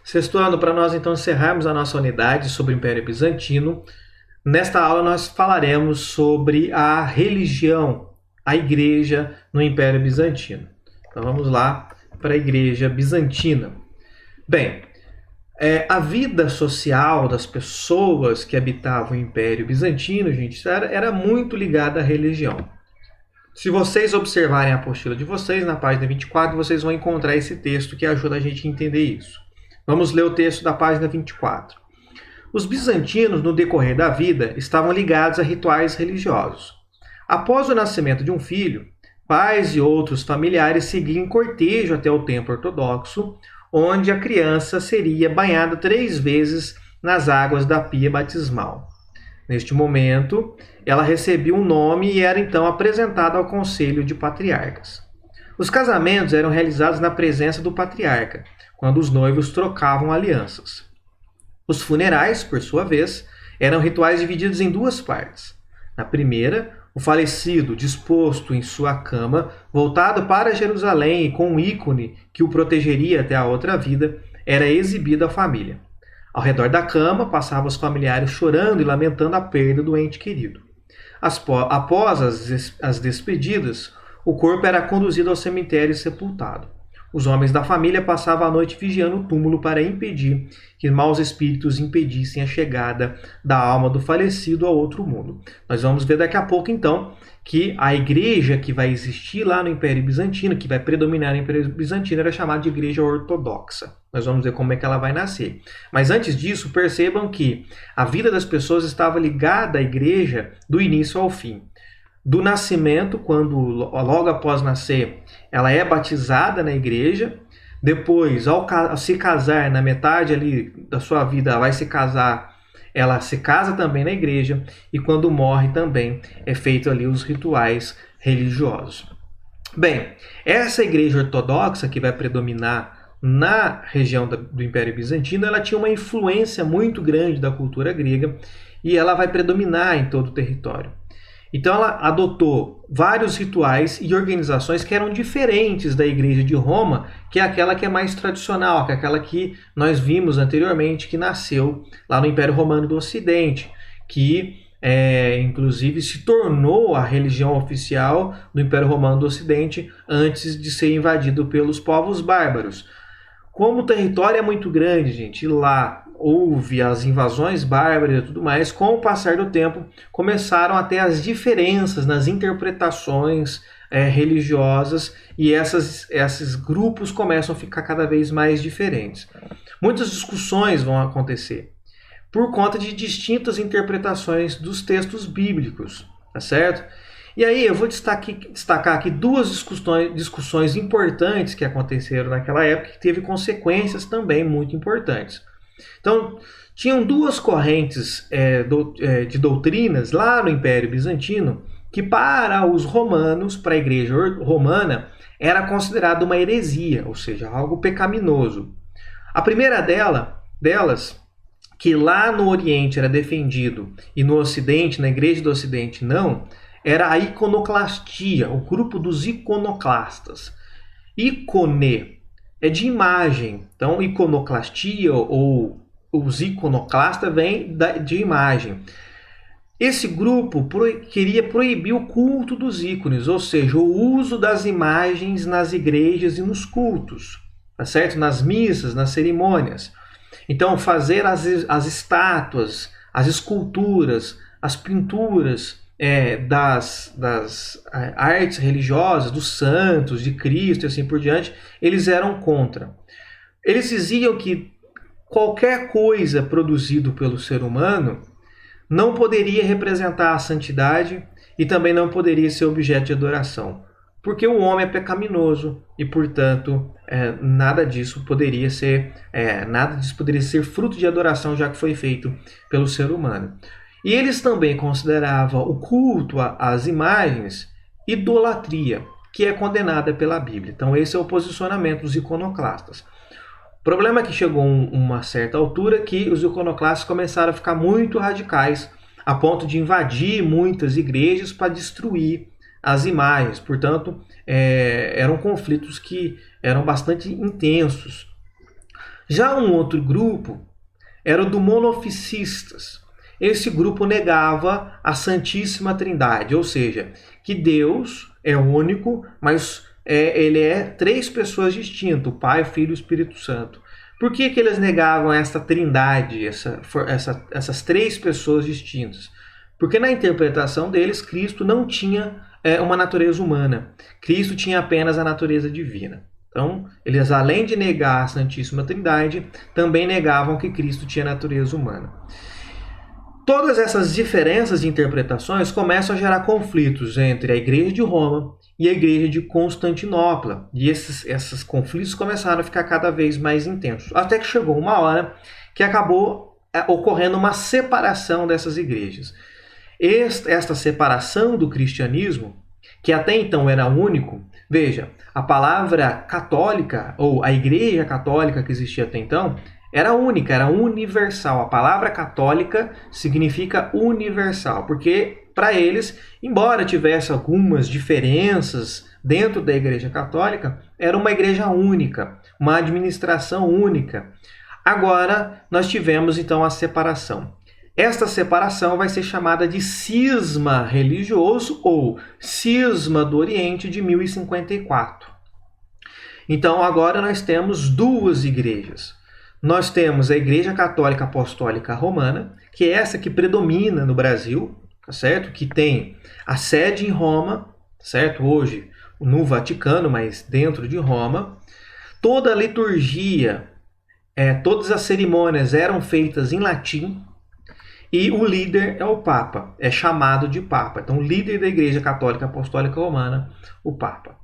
Sexto ano, para nós então encerrarmos a nossa unidade sobre o Império Bizantino, nesta aula nós falaremos sobre a religião, a igreja no Império Bizantino. Então vamos lá para a igreja bizantina. Bem, a vida social das pessoas que habitavam o Império Bizantino, gente, era muito ligada à religião. Se vocês observarem a apostila de vocês, na página 24, vocês vão encontrar esse texto que ajuda a gente a entender isso. Vamos ler o texto da página 24. Os bizantinos, no decorrer da vida, estavam ligados a rituais religiosos. Após o nascimento de um filho, pais e outros familiares seguiam em cortejo até o templo ortodoxo, onde a criança seria banhada 3 vezes nas águas da pia batismal. Neste momento, ela recebia um nome e era então apresentada ao conselho de patriarcas. Os casamentos eram realizados na presença do patriarca, quando os noivos trocavam alianças. Os funerais, por sua vez, eram rituais divididos em 2 partes. Na primeira, o falecido, disposto em sua cama, voltado para Jerusalém e com um ícone que o protegeria até a outra vida, era exibido à família. Ao redor da cama, passavam os familiares chorando e lamentando a perda do ente querido. Após as despedidas, o corpo era conduzido ao cemitério e sepultado. Os homens da família passavam a noite vigiando o túmulo para impedir que maus espíritos impedissem a chegada da alma do falecido ao outro mundo. Nós vamos ver daqui a pouco, então, que a igreja que vai existir lá no Império Bizantino, que vai predominar no Império Bizantino, era chamada de Igreja Ortodoxa. Nós vamos ver como é que ela vai nascer. Mas antes disso, percebam que a vida das pessoas estava ligada à igreja do início ao fim. Do nascimento, quando logo após nascer, ela é batizada na igreja. Depois, ao se casar, na metade ali da sua vida, ela vai se casar, ela se casa também na igreja. E quando morre também, é feito ali os rituais religiosos. Bem, essa igreja ortodoxa que vai predominar na região do Império Bizantino, ela tinha uma influência muito grande da cultura grega e ela vai predominar em todo o território. Então ela adotou vários rituais e organizações que eram diferentes da Igreja de Roma, que é aquela que é mais tradicional, que é aquela que nós vimos anteriormente, que nasceu lá no Império Romano do Ocidente, que inclusive se tornou a religião oficial do Império Romano do Ocidente antes de ser invadido pelos povos bárbaros. Como o território é muito grande, gente, e lá houve as invasões bárbaras e tudo mais, com o passar do tempo começaram a ter as diferenças nas interpretações religiosas e esses grupos começam a ficar cada vez mais diferentes. Muitas discussões vão acontecer por conta de distintas interpretações dos textos bíblicos, tá certo? E aí eu vou destacar aqui 2 discussões importantes que aconteceram naquela época que teve consequências também muito importantes. Então, tinham 2 correntes de doutrinas lá no Império Bizantino que para os romanos, para a igreja romana, era considerada uma heresia, ou seja, algo pecaminoso. A primeira delas, que lá no Oriente era defendido e no Ocidente, na igreja do Ocidente não, era a iconoclastia, o grupo dos iconoclastas. Icone é de imagem, então iconoclastia ou os iconoclastas vem de imagem. Esse grupo queria proibir o culto dos ícones, ou seja, o uso das imagens nas igrejas e nos cultos, tá certo? Nas missas, nas cerimônias. Então, fazer as estátuas, as esculturas, as pinturas das artes religiosas, dos santos, de Cristo e assim por diante, eles eram contra. Eles diziam que qualquer coisa produzido pelo ser humano não poderia representar a santidade e também não poderia ser objeto de adoração, porque o homem é pecaminoso e, portanto, nada disso poderia ser fruto de adoração, já que foi feito pelo ser humano. E eles também consideravam o culto às imagens idolatria, que é condenada pela Bíblia. Então esse é o posicionamento dos iconoclastas. O problema é que chegou uma certa altura que os iconoclastas começaram a ficar muito radicais, a ponto de invadir muitas igrejas para destruir as imagens. Portanto, eram conflitos que eram bastante intensos. Já um outro grupo era o do monofisistas. Esse grupo negava a Santíssima Trindade, ou seja, que Deus é único, mas ele é três pessoas distintas, o Pai, o Filho e o Espírito Santo. Por que eles negavam essa trindade, essas três pessoas distintas? Porque na interpretação deles, Cristo não tinha uma natureza humana. Cristo tinha apenas a natureza divina. Então, eles, além de negar a Santíssima Trindade, também negavam que Cristo tinha natureza humana. Todas essas diferenças de interpretações começam a gerar conflitos entre a Igreja de Roma e a Igreja de Constantinopla. E esses conflitos começaram a ficar cada vez mais intensos. Até que chegou uma hora que acabou ocorrendo uma separação dessas igrejas. Esta separação do cristianismo, que até então era único, veja, a palavra católica, ou a Igreja Católica que existia até então, era única, era universal. A palavra católica significa universal, porque para eles, embora tivesse algumas diferenças dentro da Igreja Católica, era uma igreja única, uma administração única. Agora, nós tivemos então a separação. Esta separação vai ser chamada de cisma religioso ou cisma do Oriente de 1054. Então, agora nós temos duas igrejas. Nós temos a Igreja Católica Apostólica Romana, que é essa que predomina no Brasil, tá certo? Que tem a sede em Roma, certo? Hoje no Vaticano, mas dentro de Roma. Toda a liturgia, todas as cerimônias eram feitas em latim e o líder é o Papa, é chamado de Papa. Então, o líder da Igreja Católica Apostólica Romana, o Papa.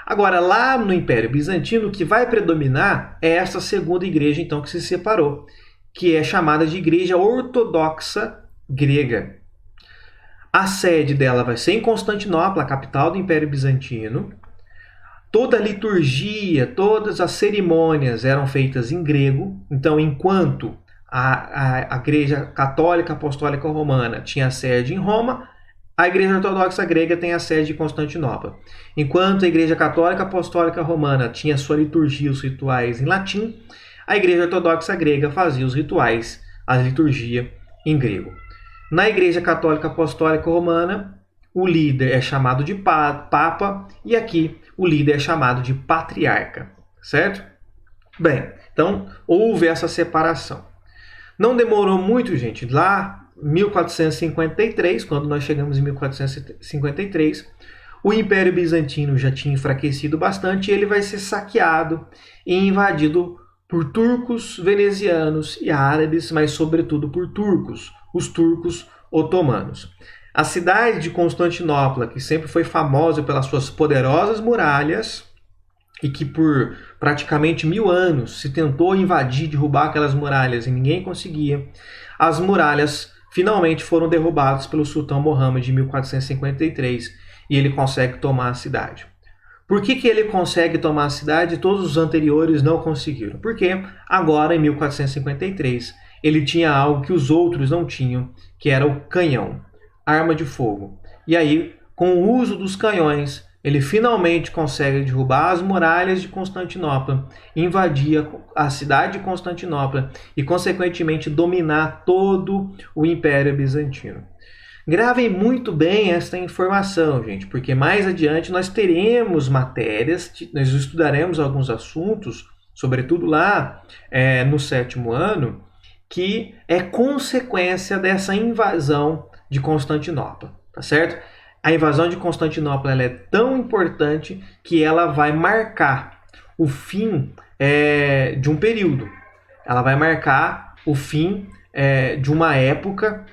Agora, lá no Império Bizantino, o que vai predominar é essa segunda igreja, então, que se separou, que é chamada de Igreja Ortodoxa Grega. A sede dela vai ser em Constantinopla, a capital do Império Bizantino. Toda a liturgia, todas as cerimônias eram feitas em grego. Então, enquanto a Igreja Católica Apostólica Romana tinha sede em Roma, a Igreja Ortodoxa Grega tem a sede de Constantinopla. Enquanto a Igreja Católica Apostólica Romana tinha sua liturgia, os rituais em latim, a Igreja Ortodoxa Grega fazia os rituais, a liturgia em grego. Na Igreja Católica Apostólica Romana, o líder é chamado de Papa e aqui o líder é chamado de Patriarca, certo? Bem, então houve essa separação. Não demorou muito, gente, lá 1453, quando nós chegamos em 1453, o Império Bizantino já tinha enfraquecido bastante e ele vai ser saqueado e invadido por turcos, venezianos e árabes, mas sobretudo por turcos, os turcos otomanos. A cidade de Constantinopla, que sempre foi famosa pelas suas poderosas muralhas e que por praticamente 1000 anos se tentou invadir, derrubar aquelas muralhas e ninguém conseguia, as muralhas finalmente foram derrubados pelo sultão Mohammed em 1453 e ele consegue tomar a cidade. Por que ele consegue tomar a cidade e todos os anteriores não conseguiram? Porque agora, em 1453, ele tinha algo que os outros não tinham, que era o canhão, arma de fogo. E aí, com o uso dos canhões, ele finalmente consegue derrubar as muralhas de Constantinopla, invadir a cidade de Constantinopla e, consequentemente, dominar todo o Império Bizantino. Gravem muito bem esta informação, gente, porque mais adiante nós teremos matérias, nós estudaremos alguns assuntos, sobretudo lá no 7º ano, que é consequência dessa invasão de Constantinopla, tá certo? A invasão de Constantinopla ela é tão importante que ela vai marcar o fim de um período. Ela vai marcar o fim de uma época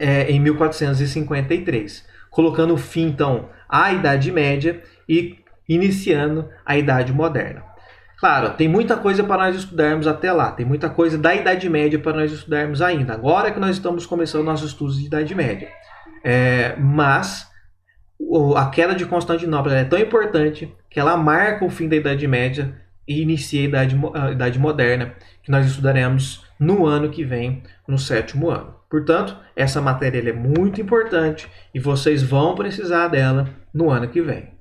em 1453, colocando fim, então, à Idade Média e iniciando a Idade Moderna. Claro, tem muita coisa para nós estudarmos até lá, tem muita coisa da Idade Média para nós estudarmos ainda, agora que nós estamos começando nossos estudos de Idade Média. Mas a queda de Constantinopla é tão importante que ela marca o fim da Idade Média e inicia a Idade Moderna, que nós estudaremos no ano que vem, no 7º ano. Portanto, essa matéria é muito importante e vocês vão precisar dela no ano que vem.